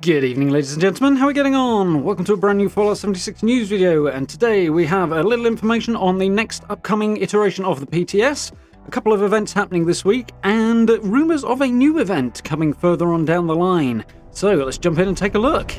Good evening, ladies and gentlemen, how are we getting on? Welcome to a brand new Fallout 76 news video, and today we have a little information on the next upcoming iteration of the PTS, a couple of events happening this week, and rumours of a new event coming further on down the line. So let's jump in and take a look.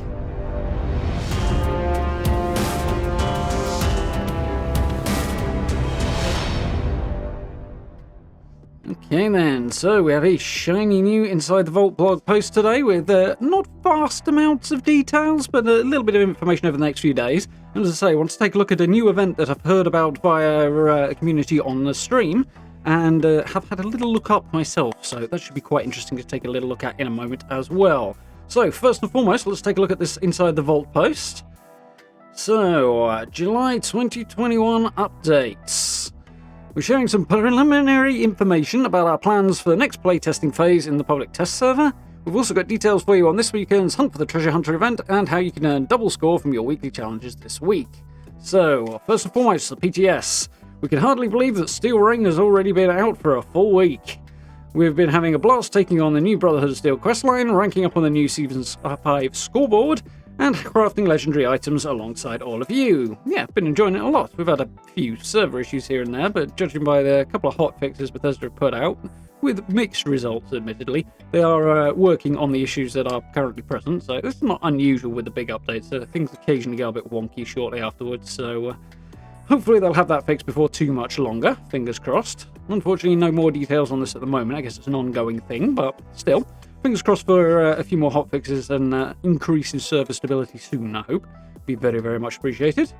Okay then, so we have a shiny new Inside the Vault blog post today with not vast amounts of details, but a little bit of information over the next few days. And as I say, I want to take a look at a new event that I've heard about via a community on the stream, and have had a little look up myself, so that should be quite interesting to take a little look at in a moment as well. So first and foremost, let's take a look at this Inside the Vault post. So, July 2021 updates. We're sharing some preliminary information about our plans for the next playtesting phase in the public test server. We've also got details for you on this weekend's Hunt for the Treasure Hunter event and how you can earn double score from your weekly challenges this week. So, first and foremost, the PTS. We can hardly believe that Steel Rain has already been out for a full week. We've been having a blast taking on the new Brotherhood of Steel questline, ranking up on the new Season 5 scoreboard, and crafting legendary items alongside all of you. Yeah, been enjoying it a lot. We've had a few server issues here and there, but judging by the couple of hot fixes Bethesda have put out, with mixed results admittedly, they are working on the issues that are currently present, so it's not unusual with the big updates. Things occasionally go a bit wonky shortly afterwards, so hopefully they'll have that fixed before too much longer, fingers crossed. Unfortunately, no more details on this at the moment. I guess it's an ongoing thing, but still. Fingers crossed for a few more hotfixes and increase in server stability soon, I hope. Be very, very much appreciated.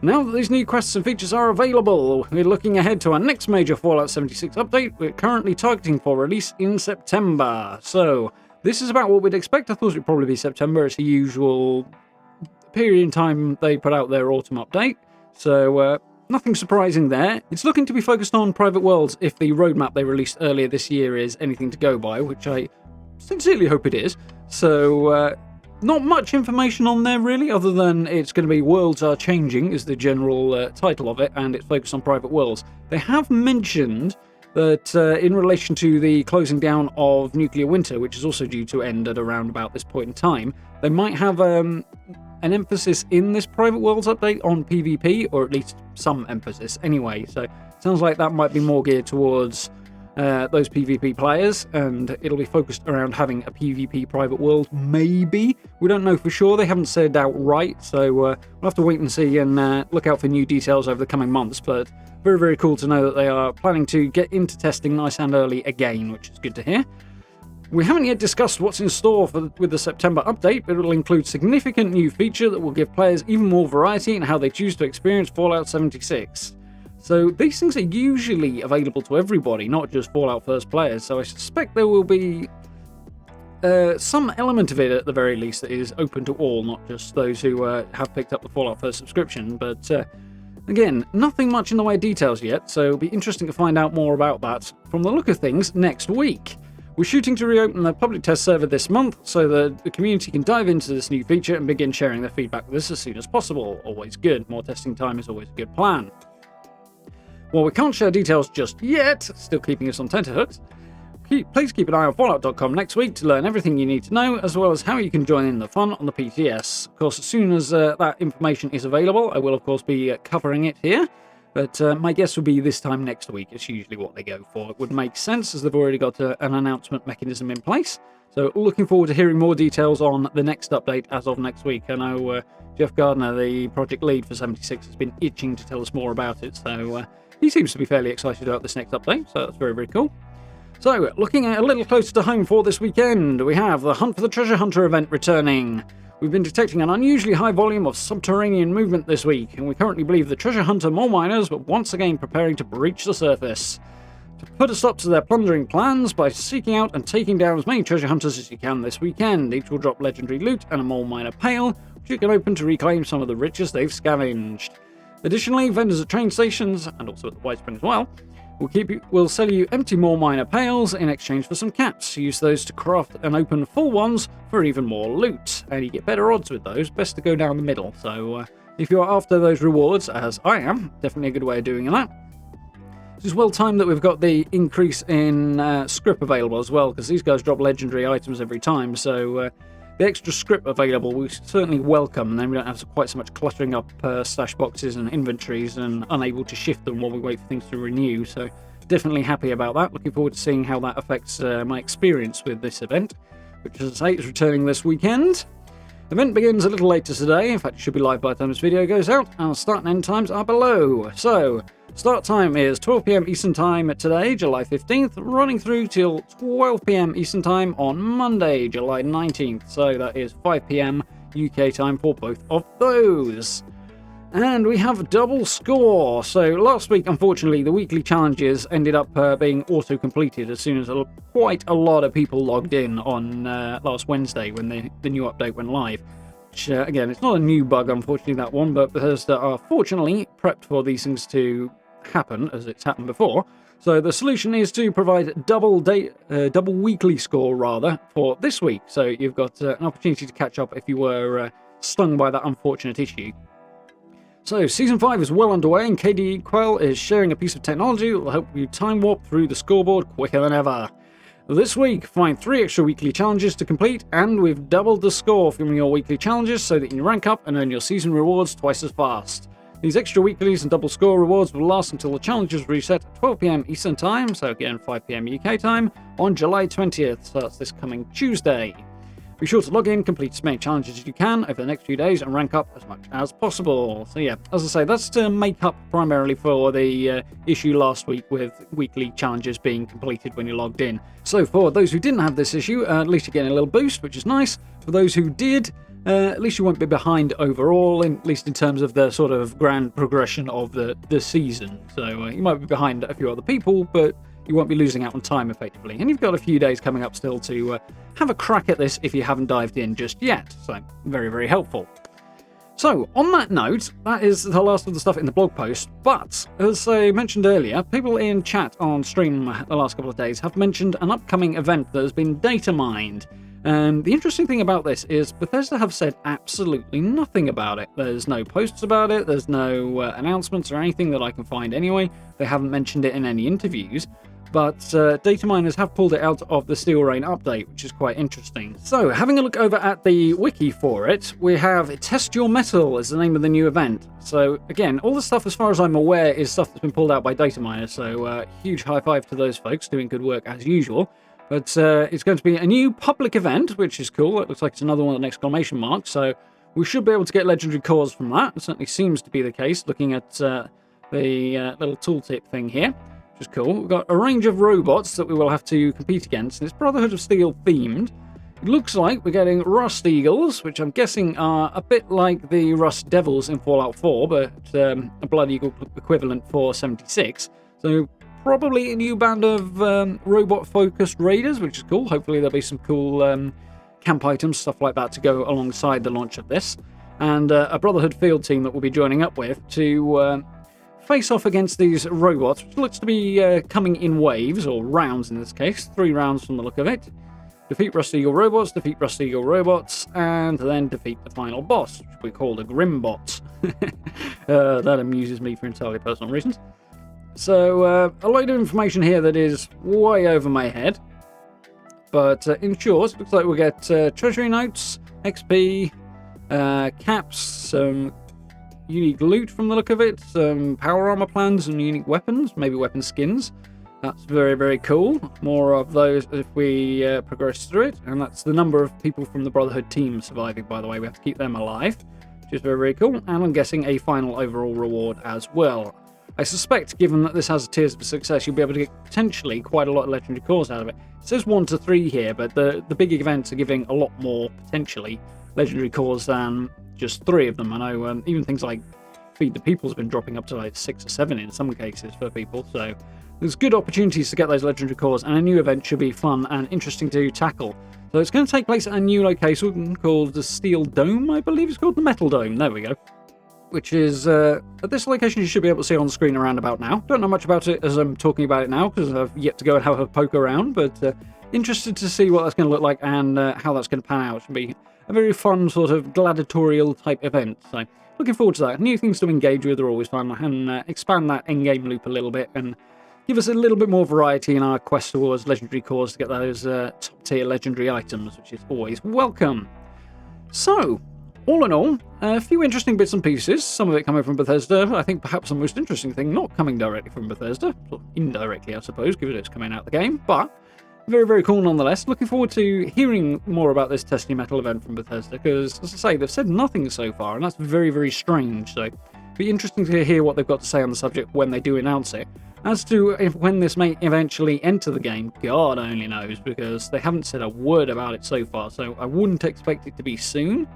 Now that these new quests and features are available, we're looking ahead to our next major Fallout 76 update. We're currently targeting for release in September. So, this is about what we'd expect. I thought it would probably be September. It's the usual period in time they put out their autumn update. So, nothing surprising there. It's looking to be focused on private worlds if the roadmap they released earlier this year is anything to go by, which I sincerely hope it is. So, not much information on there really, other than it's going to be Worlds Are Changing is the general title of it, and it's focused on private worlds. They have mentioned that in relation to the closing down of Nuclear Winter, which is also due to end at around about this point in time, they might have an emphasis in this private worlds update on PvP, or at least some emphasis anyway. So, it sounds like that might be more geared towards those PvP players, and it'll be focused around having a PvP private world, maybe. We don't know for sure, they haven't said outright, so we'll have to wait and see and look out for new details over the coming months, but very, very cool to know that they are planning to get into testing nice and early again, which is good to hear. We haven't yet discussed what's in store with the September update, but it will include significant new feature that will give players even more variety in how they choose to experience Fallout 76. So these things are usually available to everybody, not just Fallout First players, so I suspect there will be some element of it at the very least that is open to all, not just those who have picked up the Fallout First subscription. But again, nothing much in the way of details yet, so it'll be interesting to find out more about that from the look of things next week. We're shooting to reopen the public test server this month so that the community can dive into this new feature and begin sharing their feedback with us as soon as possible. Always good. More testing time is always a good plan. While we can't share details just yet, still keeping us on tenterhooks, please keep an eye on Fallout.com next week to learn everything you need to know, as well as how you can join in the fun on the PTS. Of course, as soon as that information is available, I will of course be covering it here, but my guess would be this time next week. It's usually what they go for. It would make sense as they've already got an announcement mechanism in place. So looking forward to hearing more details on the next update as of next week. I know Jeff Gardner, the project lead for 76, has been itching to tell us more about it, so he seems to be fairly excited about this next update, so that's very, very cool. So, looking at a little closer to home for this weekend, we have the Hunt for the Treasure Hunter event returning. We've been detecting an unusually high volume of subterranean movement this week, and we currently believe the Treasure Hunter mole miners were once again preparing to breach the surface. To put a stop to their plundering plans by seeking out and taking down as many treasure hunters as you can this weekend. Each will drop legendary loot and a mole miner pail, which you can open to reclaim some of the riches they've scavenged. Additionally, vendors at train stations, and also at the White Spring as well, will sell you empty mole miner pails in exchange for some caps. Use those to craft and open full ones for even more loot, and you get better odds with those. Best to go down the middle, so if you're after those rewards, as I am, definitely a good way of doing that. It's well timed that we've got the increase in scrip available as well, because these guys drop legendary items every time, so the extra script available we certainly welcome, and then we don't have quite so much cluttering up stash boxes and inventories and unable to shift them while we wait for things to renew. So definitely happy about that. Looking forward to seeing how that affects my experience with this event, which, as I say, is returning this weekend. The event begins a little later today. In fact, it should be live by the time this video goes out, and the start and end times are below. So, start time is 12 PM Eastern Time today, July 15th, running through till 12 PM Eastern Time on Monday, July 19th. So that is 5 PM UK time for both of those. And we have double score. So last week, unfortunately, the weekly challenges ended up being auto-completed as soon as quite a lot of people logged in on last Wednesday when the new update went live. Which, again, it's not a new bug, unfortunately, that one, but Bethesda are fortunately prepped for these things to happen, as it's happened before. So the solution is to provide double weekly score, rather, for this week. So you've got an opportunity to catch up if you were stung by that unfortunate issue. So, Season 5 is well underway, and KDE Quell is sharing a piece of technology that will help you time warp through the scoreboard quicker than ever. This week, find 3 extra weekly challenges to complete, and we've doubled the score from your weekly challenges so that you can rank up and earn your season rewards twice as fast. These extra weeklies and double score rewards will last until the challenges reset at 12 PM Eastern Time, so again 5 PM UK time, on July 20th, so that's this coming Tuesday. Be sure to log in, complete as many challenges as you can over the next few days, and rank up as much as possible. So yeah, as I say, that's to make up primarily for the issue last week with weekly challenges being completed when you're logged in. So for those who didn't have this issue, at least you're getting a little boost, which is nice. For those who did, at least you won't be behind overall, at least in terms of the sort of grand progression of the season. So you might be behind a few other people, but you won't be losing out on time effectively. And you've got a few days coming up still to have a crack at this if you haven't dived in just yet. So very, very helpful. So on that note, that is the last of the stuff in the blog post. But as I mentioned earlier, people in chat on stream the last couple of days have mentioned an upcoming event that has been data mined. The interesting thing about this is Bethesda have said absolutely nothing about it. There's no posts about it, there's no announcements or anything that I can find anyway. They haven't mentioned it in any interviews. But data miners have pulled it out of the Steel Rain update, which is quite interesting. So, having a look over at the wiki for it, we have Test Your Metal as the name of the new event. So, again, all the stuff, as far as I'm aware, is stuff that's been pulled out by data miners. So, huge high five to those folks doing good work as usual. But it's going to be a new public event, which is cool. It looks like it's another one with an exclamation mark. So, we should be able to get legendary cores from that. It certainly seems to be the case, looking at the little tooltip thing here. Which is cool. We've got a range of robots that we will have to compete against, and it's Brotherhood of Steel themed. It looks like we're getting Rust Eagles, which I'm guessing are a bit like the Rust Devils in Fallout 4, but a Blood Eagle equivalent for 76. So probably a new band of robot-focused raiders, which is cool. Hopefully there'll be some cool camp items, stuff like that, to go alongside the launch of this. And a Brotherhood field team that we'll be joining up with to face off against these robots, which looks to be coming in waves, or rounds in this case. 3 rounds from the look of it. Defeat Rust Eagle robots, defeat Rust Eagle robots, and then defeat the final boss, which we call the Grimbot. That amuses me for entirely personal reasons. So, a load of information here that is way over my head. But in short, it looks like we'll get treasury notes, XP, caps, some unique loot from the look of it, some power armor plans and unique weapons, maybe weapon skins. That's very, very cool. More of those if we progress through it. And that's the number of people from the Brotherhood team surviving, by the way. We have to keep them alive, which is very, very cool. And I'm guessing a final overall reward as well. I suspect, given that this has a tiers of success, you'll be able to get potentially quite a lot of legendary cores out of it. It says 1 to 3 here, but the big events are giving a lot more, potentially, legendary cores than just 3 of them. I know even things like Feed the People has been dropping up to like 6 or 7 in some cases for people, so there's good opportunities to get those legendary cores, and a new event should be fun and interesting to tackle. So it's going to take place at a new location called the Steel Dome, I believe it's called the Metal Dome, there we go. Which is, at this location you should be able to see on the screen around about now. Don't know much about it as I'm talking about it now, because I've yet to go and have a poke around, but interested to see what that's going to look like and how that's going to pan out. It should be a very fun sort of gladiatorial type event, so looking forward to that. New things to engage with are always fun, and expand that endgame loop a little bit, and give us a little bit more variety in our quest towards legendary cores to get those top tier legendary items, which is always welcome. So, all in all, a few interesting bits and pieces, some of it coming from Bethesda. I think perhaps the most interesting thing not coming directly from Bethesda, sort of indirectly I suppose, given it's coming out the game, but very, very cool nonetheless. Looking forward to hearing more about this Testy Metal event from Bethesda, because, as I say, they've said nothing so far, and that's very, very strange, so it'll be interesting to hear what they've got to say on the subject when they do announce it. As to when this may eventually enter the game, God only knows, because they haven't said a word about it so far, so I wouldn't expect it to be soon.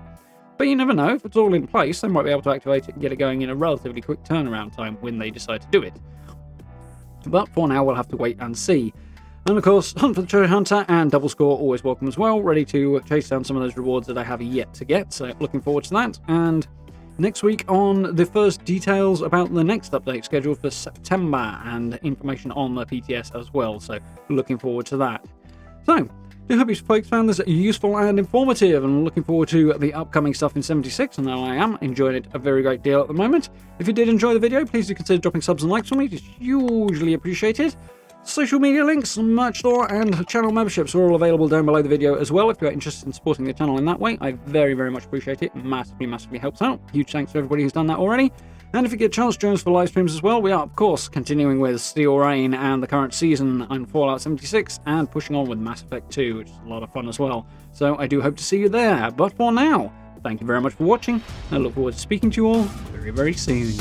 But you never know, if it's all in place, they might be able to activate it and get it going in a relatively quick turnaround time when they decide to do it. But for now, we'll have to wait and see. And of course, Hunt for the Treasure Hunter and Double Score always welcome as well, ready to chase down some of those rewards that I have yet to get, so looking forward to that. And next week on the first details about the next update scheduled for September, and information on the PTS as well, so looking forward to that. So, I hope you folks found this useful and informative, and looking forward to the upcoming stuff in 76, and I am enjoying it a very great deal at the moment. If you did enjoy the video, please do consider dropping subs and likes for me, it's hugely appreciated. Social media links, merch store, and channel memberships are all available down below the video as well if you're interested in supporting the channel in that way. I very, very much appreciate it. Massively, massively helps out. Huge thanks to everybody who's done that already. And if you get a chance, join us for live streams as well. We are, of course, continuing with Steel Rain and the current season in Fallout 76, and pushing on with Mass Effect 2, which is a lot of fun as well. So I do hope to see you there. But for now, thank you very much for watching. I look forward to speaking to you all very, very soon.